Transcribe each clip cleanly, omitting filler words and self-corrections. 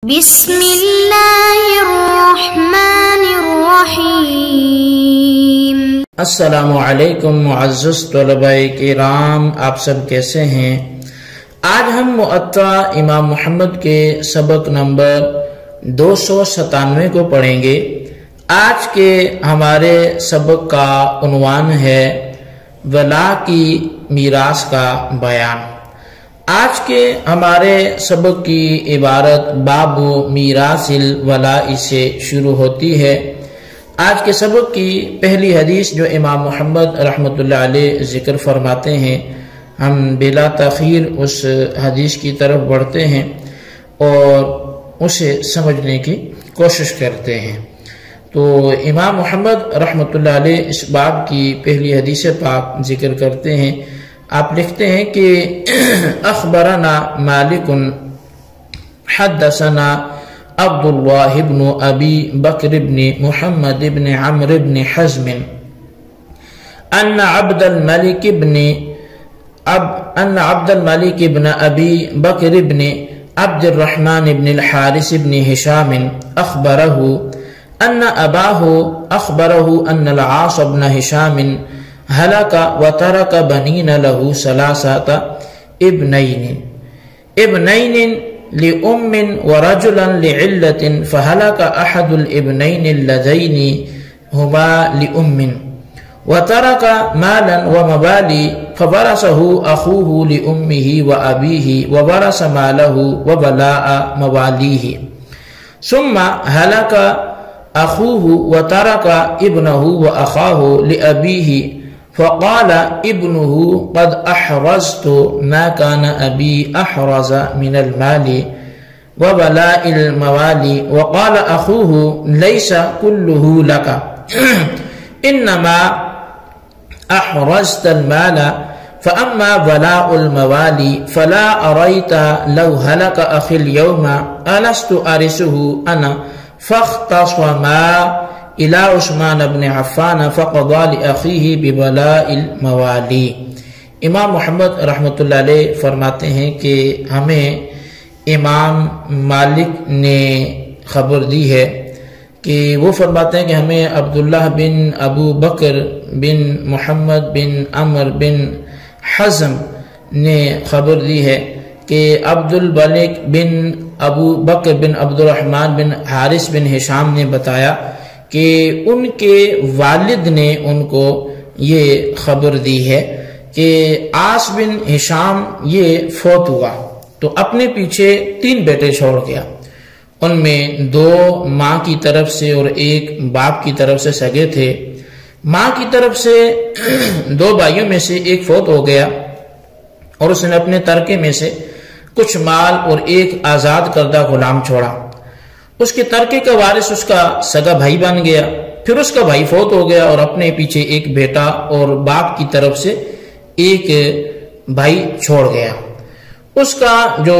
بسم اللہ الرحمن الرحیم۔ السلام علیکم معزز طلباء کرام، آپ سب کیسے ہیں؟ آج ہم مؤطا امام محمد کے سبق نمبر 297 کو پڑھیں گے۔ آج کے ہمارے سبق کا عنوان ہے ولا کی میراث کا بیان۔ آج کے ہمارے سبق کی عبارت باب میراث الولاء سے شروع ہوتی ہے۔ آج کے سبق کی پہلی حدیث جو امام محمد رحمۃ اللہ علیہ ذکر فرماتے ہیں، ہم بلا تاخیر اس حدیث کی طرف بڑھتے ہیں اور اسے سمجھنے کی کوشش کرتے ہیں۔ تو امام محمد رحمۃ اللہ علیہ اس باب کی پہلی حدیث پاک ذکر کرتے ہیں۔ آپ لکھتے ہیں کہ اخبرنا مالک حدثنا عبد اللہ بن ابی بکر بن محمد بن عمرو بن حزم ان عبد الملک بن ابی بکر بن عبد الرحمن بن الحارث بن ہشام اخبرہ ان اباہ اخبرہ ان العاص بن ہشام هلك وترك بنين له ثلاثة ابنين لأم ورجلا لعلة، فهلك أحد الابنين اللذين هما لأم وترك مالا ومبالي، فورثه أخوه لأمه وأبيه وورث ماله وبلاء مواليه، ثم هلك أخوه وترك ابنه وأخاه لأبيه، فقال ابنه قد أحرزت ما كان أبي أحرز من المال وبلاء الموالي، وقال أخوه ليس كله لك إنما أحرزت المال، فأما بلاء الموالي فلا أريت لو هلك أخي اليوم ألست أرثه أنا، فاختصما الى عثمان بن عفان فقضى لأخيه ببلاء الموالي۔ امام محمد رحمۃ اللہ علیہ فرماتے ہیں کہ ہمیں امام مالک نے خبر دی ہے کہ وہ فرماتے ہیں کہ ہمیں عبداللہ بن ابو بکر بن محمد بن عمر بن حزم نے خبر دی ہے کہ عبد الملک بن ابو بکر بن عبد الرحمن بن حارث بن ہشام نے بتایا کہ ان کے والد نے ان کو یہ خبر دی ہے کہ عاص بن ہشام یہ فوت ہوا تو اپنے پیچھے 3 بیٹے چھوڑ گیا۔ ان میں 2 ماں کی طرف سے اور 1 باپ کی طرف سے سگے تھے۔ ماں کی طرف سے 2 بھائیوں میں سے 1 فوت ہو گیا اور اس نے اپنے ترکے میں سے کچھ مال اور 1 آزاد کردہ غلام چھوڑا۔ اس کے ترکے کا وارث اس کا سگا بھائی بن گیا، پھر اس کا بھائی فوت ہو گیا اور اپنے پیچھے 1 بیٹا اور باپ کی طرف سے 1 بھائی چھوڑ گیا۔ اس کا جو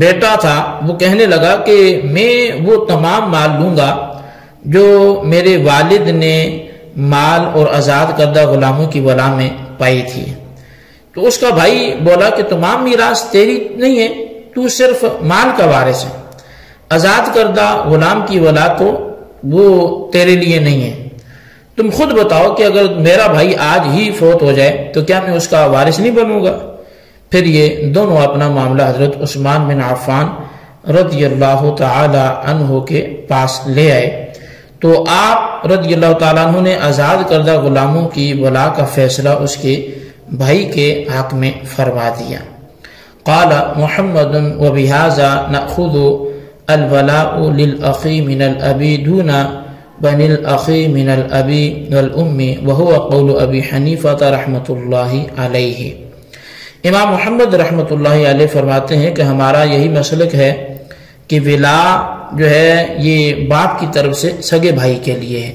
بیٹا تھا وہ کہنے لگا کہ میں وہ تمام مال لوں گا جو میرے والد نے مال اور آزاد کردہ غلاموں کی ولا میں پائی تھی۔ تو اس کا بھائی بولا کہ تمام میراث تیری نہیں ہے، تو صرف مال کا وارث ہے، آزاد کردہ غلام کی ولا تو وہ تیرے لیے نہیں ہے۔ تم خود بتاؤ کہ اگر میرا بھائی آج ہی فوت ہو جائے تو کیا میں اس کا وارث نہیں بنوں گا؟ پھر یہ دونوں اپنا معاملہ حضرت عثمان بن عفان رضی اللہ تعالی عنہ کے پاس لے آئے تو آپ رضی اللہ تعالیٰ عنہ نے آزاد کردہ غلاموں کی ولا کا فیصلہ اس کے بھائی کے حق میں فرما دیا۔ قال محمد وبهذا نأخذ الولاء للأخی من الأبی دون بن الأخی من الأبی والأم وهو قول ابی حنیفہ رحمۃ اللہ علیہ۔ امام محمد رحمۃ اللہ علیہ فرماتے ہیں کہ ہمارا یہی مسلک ہے کہ ولا جو ہے یہ باپ کی طرف سے سگے بھائی کے لیے ہے،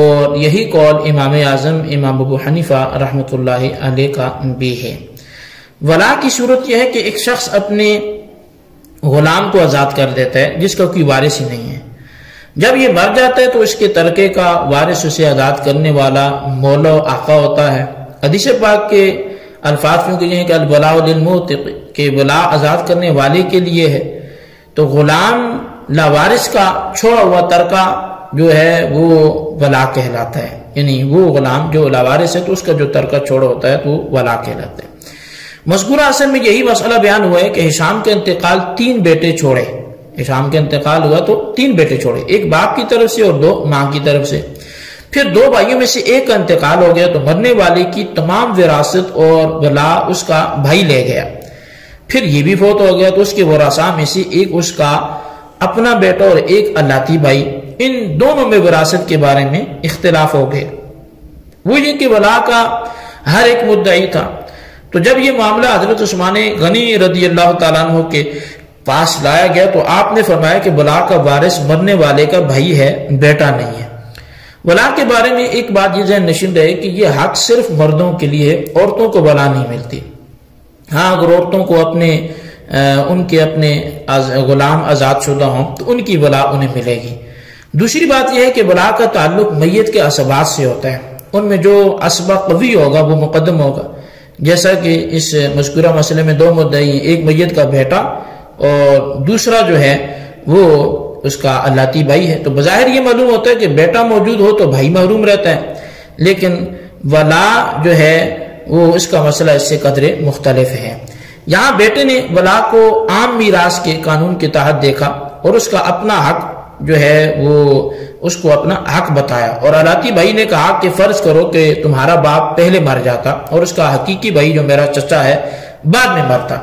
اور یہی قول امام اعظم امام ابو حنیفہ رحمۃ اللہ علیہ کا بھی ہے۔ ولا کی صورت یہ ہے کہ ایک شخص اپنے غلام کو آزاد کر دیتا ہے جس کا کوئی وارث ہی نہیں ہے۔ جب یہ مر جاتا ہے تو اس کے ترکے کا وارث اسے آزاد کرنے والا مولا و آقا ہوتا ہے۔ حدیث پاک کے الفاظ کیوں کہ یہ ہیں کہ الولاء للموتق، کہ ولا آزاد کرنے والے کے لیے ہے، تو غلام لاوارث کا چھوڑا ہوا ترکہ جو ہے وہ ولا کہلاتا ہے، یعنی وہ غلام جو لاوارث ہے تو اس کا جو ترکہ چھوڑا ہوتا ہے تو ولا کہلاتا ہے۔ مذکورہ اصل میں یہی مسئلہ بیان ہوا ہے کہ ہشام کے انتقال 3 بیٹے چھوڑے، ہشام کے انتقال ہوا تو 3 بیٹے چھوڑے، ایک باپ کی طرف سے اور 2 ماں کی طرف سے۔ پھر 2 بھائیوں میں سے ایک کا انتقال ہو گیا تو مرنے والے کی تمام وراثت اور ولا اس کا بھائی لے گیا۔ پھر یہ بھی فوت ہو گیا تو اس کے ورثاء میں سے ایک اس کا اپنا بیٹا اور ایک الاتی بھائی، ان دونوں میں وراثت کے بارے میں اختلاف ہو گئے۔ وہ یہ کہ ولا کا ہر ایک مدعی تھا۔ تو جب یہ معاملہ حضرت عثمان غنی رضی اللہ تعالیٰ عنہ کے پاس لایا گیا تو آپ نے فرمایا کہ ولا کا وارث مرنے والے کا بھائی ہے، بیٹا نہیں ہے۔ ولا کے بارے میں ایک بات یہ ذہن نشین رہے کہ یہ حق صرف مردوں کے لیے، عورتوں کو ولا نہیں ملتی۔ ہاں اگر عورتوں کو ان کے اپنے غلام آزاد شدہ ہوں تو ان کی ولا انہیں ملے گی۔ دوسری بات یہ ہے کہ ولا کا تعلق میت کے اسبات سے ہوتا ہے، ان میں جو اسبہ قوی ہوگا وہ مقدم ہوگا، جیسا کہ اس مذکورہ مسئلے میں 2 مدعی، ایک میت کا بیٹا اور دوسرا جو ہے وہ اس کا الاتی بھائی ہے۔ تو بظاہر یہ معلوم ہوتا ہے کہ بیٹا موجود ہو تو بھائی محروم رہتا ہے، لیکن ولا جو ہے وہ اس کا مسئلہ اس سے قدرے مختلف ہے۔ یہاں بیٹے نے ولا کو عام میراث کے قانون کے تحت دیکھا اور اس کا اپنا حق جو ہے وہ اس کو اپنا حق بتایا، اور الاتی بھائی نے کہا کہ فرض کرو کہ تمہارا باپ پہلے مر جاتا اور اس کا حقیقی بھائی جو میرا چچا ہے بعد میں مرتا،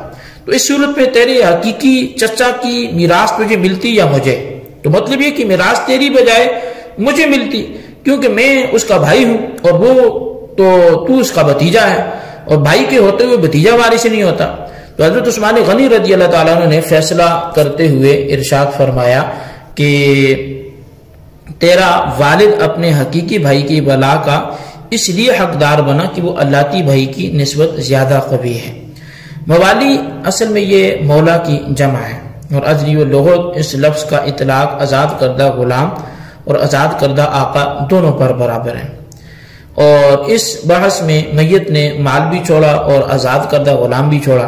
تو اس صورت میں تیرے حقیقی چچا کی میراث تجھے ملتی یا مجھے؟ تو مطلب یہ کہ میراث تیری بجائے مجھے ملتی، کیونکہ میں اس کا بھائی ہوں اور وہ تو اس کا بھتیجا ہے، اور بھائی کے ہوتے ہوئے بھتیجا وارث نہیں ہوتا۔ تو حضرت عثمان غنی رضی اللہ تعالیٰ عنہ نے فیصلہ کرتے ہوئے ارشاد فرمایا کہ تیرا والد اپنے حقیقی بھائی کی ولا کا اس لیے حقدار بنا کہ وہ الاتی بھائی کی نسبت زیادہ قوی ہے۔ موالی اصل میں یہ مولا کی جمع ہے، اور ازلی و لغت اس لفظ کا اطلاق آزاد کردہ غلام اور آزاد کردہ آقا دونوں پر برابر ہیں۔ اور اس بحث میں میت نے مال بھی چھوڑا اور آزاد کردہ غلام بھی چھوڑا،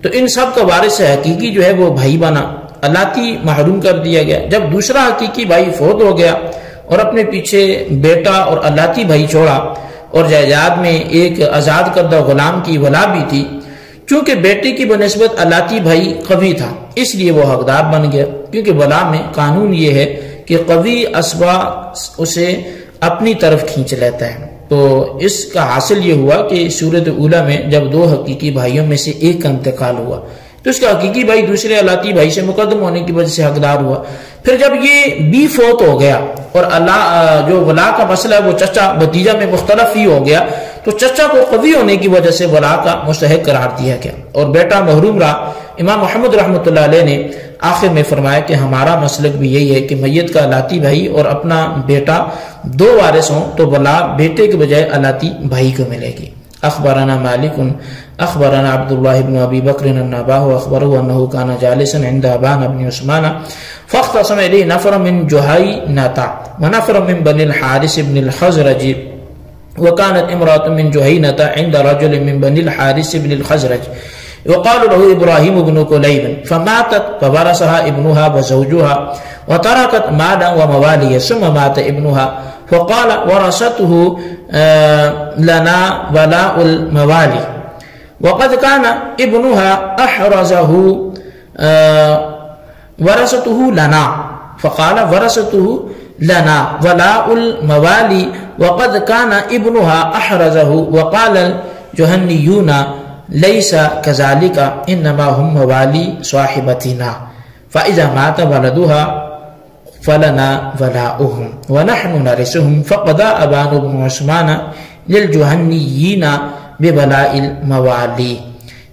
تو ان سب کا وارث حقیقی جو ہے وہ بھائی بنا، الاتی محروم کر دیا گیا۔ جب دوسرا حقیقی بھائی فوت ہو گیا اور اپنے پیچھے بیٹا اور الاتی بھائی چھوڑا، اور جائیداد میں ایک آزاد کردہ غلام کی ولا بھی تھی، چونکہ بیٹے کی بنسبت الاتی بھائی قوی تھا اس لیے وہ حقدار بن گیا، کیونکہ ولا میں قانون یہ ہے کہ قوی اسبہ اسے اپنی طرف کھینچ لیتا ہے۔ تو اس کا حاصل یہ ہوا کہ صورت اولیٰ میں جب 2 حقیقی بھائیوں میں سے ایک کا انتقال ہوا تو اس کا حقیقی بھائی دوسرے الاتی بھائی سے مقدم ہونے کی وجہ سے حقدار ہوا۔ پھر جب یہ بھی فوت ہو گیا اور جو ولا کا مسئلہ وہ چچا بھتیجا میں مختلف ہی ہو گیا، تو چچا کو قوی ہونے کی وجہ سے ولا کا مستحق قرار دیا گیا اور بیٹا محروم رہا۔ امام محمد رحمۃ اللہ علیہ نے آخر میں فرمایا کہ ہمارا مسلک بھی یہی ہے کہ میت کا الاتی بھائی اور اپنا بیٹا 2 وارث ہوں تو ولا بیٹے کے بجائے الاتی بھائی کو ملے گی۔ اخبرنا مالک اخبرنا عبد الله بن ابي بكر ان اباه اخبره انه كان جالسا عند ابان بن عثمان فاختصم اليه نفر من جهينة ونفر من بني الحارث بن الخزرج، وكانت امرأة من جهينة عند رجل من بني الحارث بن الخزرج يقال له ابراهيم بن كليب، فماتت فورثها ابنها وزوجها وتركت مالا ومواليا، ثم مات ابنها فقال ورثته لنا ولاء الموالي، وقد كان ابنها احرزه ورثته لنا، فقال ورثته لنا ولاء الموالي وقد كان ابنها احرزه، وقال الجهنيون ليس كذلك انما هم موالي صاحبتنا، فاذا مات ولدها فلنا ولاؤهم ونحن نرثهم، فقضى ابان بن عثمان للجهنيين بولاء الموالی۔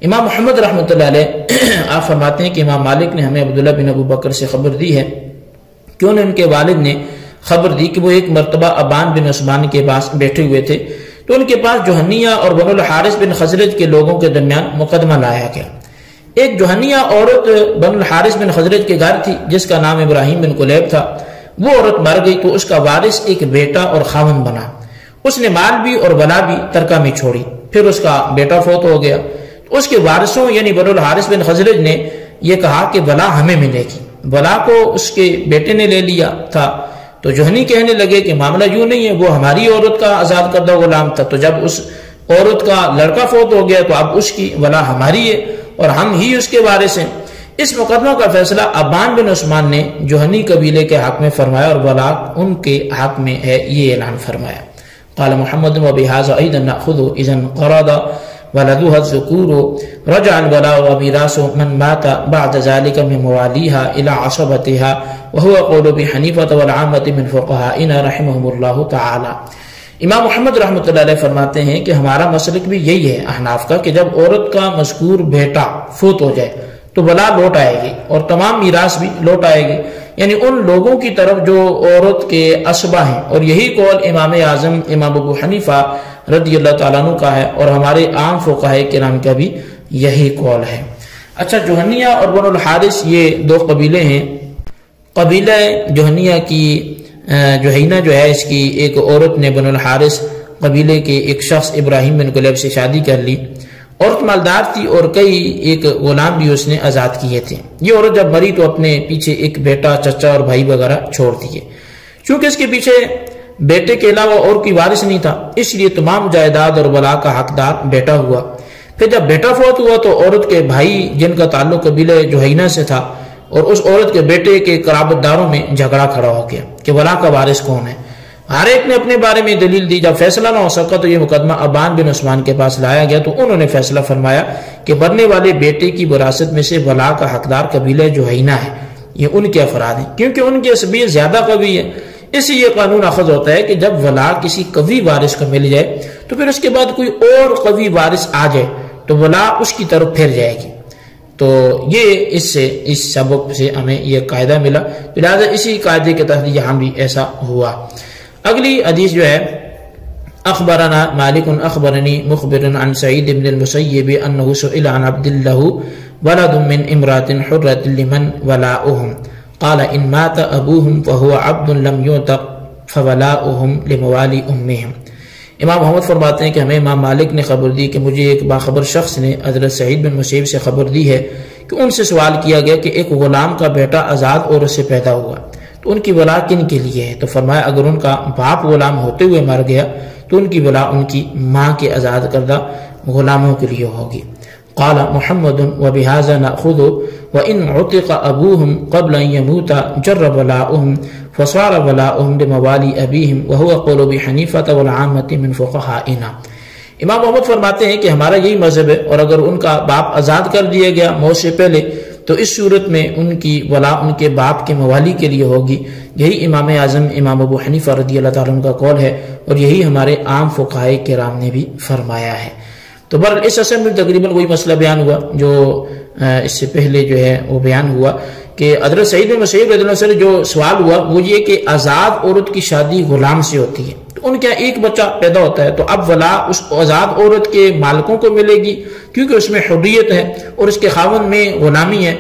امام محمد رحمۃ اللہ علیہ آپ فرماتے ہیں کہ امام مالک نے ہمیں عبداللہ بن ابو بکر سے خبر دی ہے کہ انہیں ان کے والد نے خبر دی کہ وہ ایک مرتبہ ابان بن عثمان کے پاس بیٹھے ہوئے تھے، تو ان کے پاس جوہنیہ اور بنو الحارث بن خزرج کے لوگوں کے درمیان مقدمہ لایا گیا۔ ایک جوہنیہ عورت بنو الحارث بن خزرج کے گھر تھی جس کا نام ابراہیم بن کلیب تھا، وہ عورت مر گئی تو اس کا وارث ایک بیٹا اور خاوند بنا، اس نے مال بھی اور ولا بھی ترکہ میں چھوڑی، پھر اس کا بیٹا فوت ہو گیا، تو اس کے وارثوں یعنی بنو الحارث بن خزرج نے یہ کہا کہ ولا ہمیں ملے گی، ولا کو اس کے بیٹے نے لے لیا تھا، تو جوہنی کہنے لگے کہ معاملہ یوں نہیں ہے، وہ ہماری عورت کا آزاد کردہ غلام تھا، تو جب اس عورت کا لڑکا فوت ہو گیا تو اب اس کی ولا ہماری ہے اور ہم ہی اس کے وارث ہیں۔ اس مقدمہ کا فیصلہ ابان بن عثمان نے جوہنی قبیلے کے حق میں فرمایا اور ولا ان کے حق میں ہے یہ اعلان فرمایا۔ قال محمد وبهذا ايضا ناخذ اذا انقرض ولدها الذكور رجع الولاء وميراث من مات بعد ذلك من مواليها الى عصبتها وهو قول ابي حنيفه والعامه من فقهائنا رحمهم الله تعالى۔ امام محمد رحمۃ اللہ علیہ فرماتے ہیں کہ ہمارا مسلک بھی یہی ہے احناف کا کہ جب عورت کا مذکور بیٹا فوت ہو جائے تو ولا لوٹ آئے گی اور تمام میراث بھی لوٹ آئے گی، یعنی ان لوگوں کی طرف جو عورت کے اسبہ ہیں، اور یہی قول امام اعظم امام ابو حنیفہ رضی اللہ تعالیٰ عنہ کا ہے اور ہمارے عام فقہاء کرام کا بھی یہی قول ہے۔ اچھا، جوہنیہ اور بنو الحارث یہ دو قبیلے ہیں۔ قبیلہ جوہنیہ کی جوہینہ جو ہے اس کی ایک عورت نے بنو الحارث قبیلے کے ایک شخص ابراہیم بن کلیب سے شادی کر لی۔ عورت مالدار تھی اور کئی ایک غلام بھی اس نے آزاد کیے تھے۔ یہ عورت جب مری تو اپنے پیچھے ایک بیٹا، چچا اور بھائی وغیرہ چھوڑ دیے۔ چونکہ اس کے پیچھے بیٹے کے علاوہ اور کوئی وارث نہیں تھا، اس لیے تمام جائیداد اور ولا کا حقدار بیٹا ہوا۔ پھر جب بیٹا فوت ہوا تو عورت کے بھائی جن کا تعلق قبیلہ جوہینہ سے تھا اور اس عورت کے بیٹے کے قرابت داروں میں جھگڑا کھڑا ہو گیا کہ ولا کا وارث کون ہے۔ ہر ایک نے اپنے بارے میں دلیل دی۔ جب فیصلہ نہ ہو سکا تو یہ مقدمہ ابان بن عثمان کے پاس لایا گیا تو انہوں نے فیصلہ فرمایا کہ مرنے والے بیٹے کی وراثت میں سے ولا کا حقدار قبیلہ جوہینہ ہے، یہ ان کے افراد ہیں کیونکہ ان کی عصبیت زیادہ قوی ہے۔ اس سے یہ قانون اخذ ہوتا ہے کہ جب ولا کسی قوی وارث کو مل جائے تو پھر اس کے بعد کوئی اور قوی وارث آ جائے تو ولا اس کی طرف پھر جائے گی۔ تو یہ اس سبق سے ہمیں یہ قاعدہ ملا، لہٰذا اسی قاعدے کے تحت یہاں بھی ایسا ہوا۔ اگلی حدیث جو ہے، اخبرنا مالک اخبرنی مخبر عن سعید بن المسیب انه سئل عن عبد الله ولد من امرأة حرة لمن ولاؤهم قال ان مات ابوهم فهو عبد لم يعتق فولاؤهم لموالي امهم۔ امام محمد فرماتے ہیں کہ ہمیں امام مالک نے خبر دی کہ مجھے ایک باخبر شخص نے حضرت سعید بن مسیب سے خبر دی ہے کہ ان سے سوال کیا گیا کہ ایک غلام کا بیٹا آزاد عورت سے پیدا ہوا تو ان کی ولا کن کے لیے ہے؟ تو فرمایا اگر ان کا باپ غلام ہوتے ہوئے مر گیا تو ان کی ولا ان کی ماں کے آزاد کردہ غلاموں کے لیے ہوگی۔ قال محمد وبهذا ناخذ وان عتق ابوهم قبل ان يموت جر ولاؤهم فصار ولاؤهم لموالي ابيهم وهو قول ابي حنيفه والعامه من فقهائنا۔ امام محمد فرماتے ہیں کہ ہمارا یہی مذہب ہے، اور اگر ان کا باپ آزاد کر دیا گیا موت سے پہلے تو اس صورت میں ان کی ولا ان کے باپ کے موالی کے لیے ہوگی۔ یہی امام اعظم امام ابو حنیفہ رضی اللہ تعالیٰ عنہ کا قول ہے اور یہی ہمارے عام فقہاء کرام نے بھی فرمایا ہے۔ تو بہرحال اس اصل میں تقریباً وہی مسئلہ بیان ہوا جو اس سے پہلے جو ہے وہ بیان ہوا کہ حضرت سعید بن مسیب رضی اللہ عنہ سے جو سوال ہوا وہ یہ کہ آزاد عورت کی شادی غلام سے ہوتی ہے تو ان کا ایک بچہ پیدا ہوتا ہے تو اب ولا اس آزاد عورت کے مالکوں کو ملے گی کیونکہ اس میں حریت ہے اور اس کے خاوند میں غلامی ہے،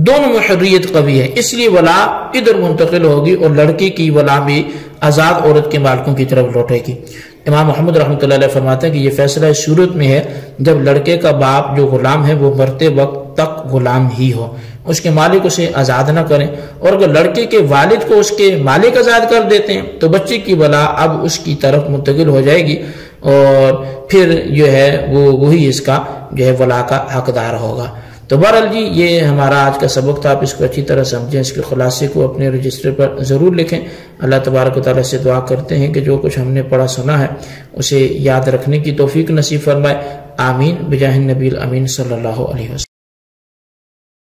دونوں میں حریت قوی ہے، اس لیے ولا ادھر منتقل ہوگی اور لڑکے کی ولا بھی آزاد عورت کے مالکوں کی طرف لوٹے گی۔ امام محمد رحمۃ اللہ علیہ فرماتے ہیں کہ یہ فیصلہ اس صورت میں ہے جب لڑکے کا باپ جو غلام ہے وہ مرتے وقت تک غلام ہی ہو، اس کے مالک اسے آزاد نہ کریں، اور اگر لڑکے کے والد کو اس کے مالک آزاد کر دیتے ہیں تو بچے کی ولا اب اس کی طرف منتقل ہو جائے گی اور پھر جو ہے وہی اس کا جو ہے ولا کا حقدار ہوگا۔ تو بہرحال جی یہ ہمارا آج کا سبق تھا، آپ اس کو اچھی طرح سمجھیں، اس کے خلاصے کو اپنے رجسٹر پر ضرور لکھیں۔ اللہ تبارک و تعالیٰ سے دعا کرتے ہیں کہ جو کچھ ہم نے پڑھا سنا ہے اسے یاد رکھنے کی توفیق نصیب فرمائے، آمین بجاہ النبی الامین صلی اللہ علیہ وسلم۔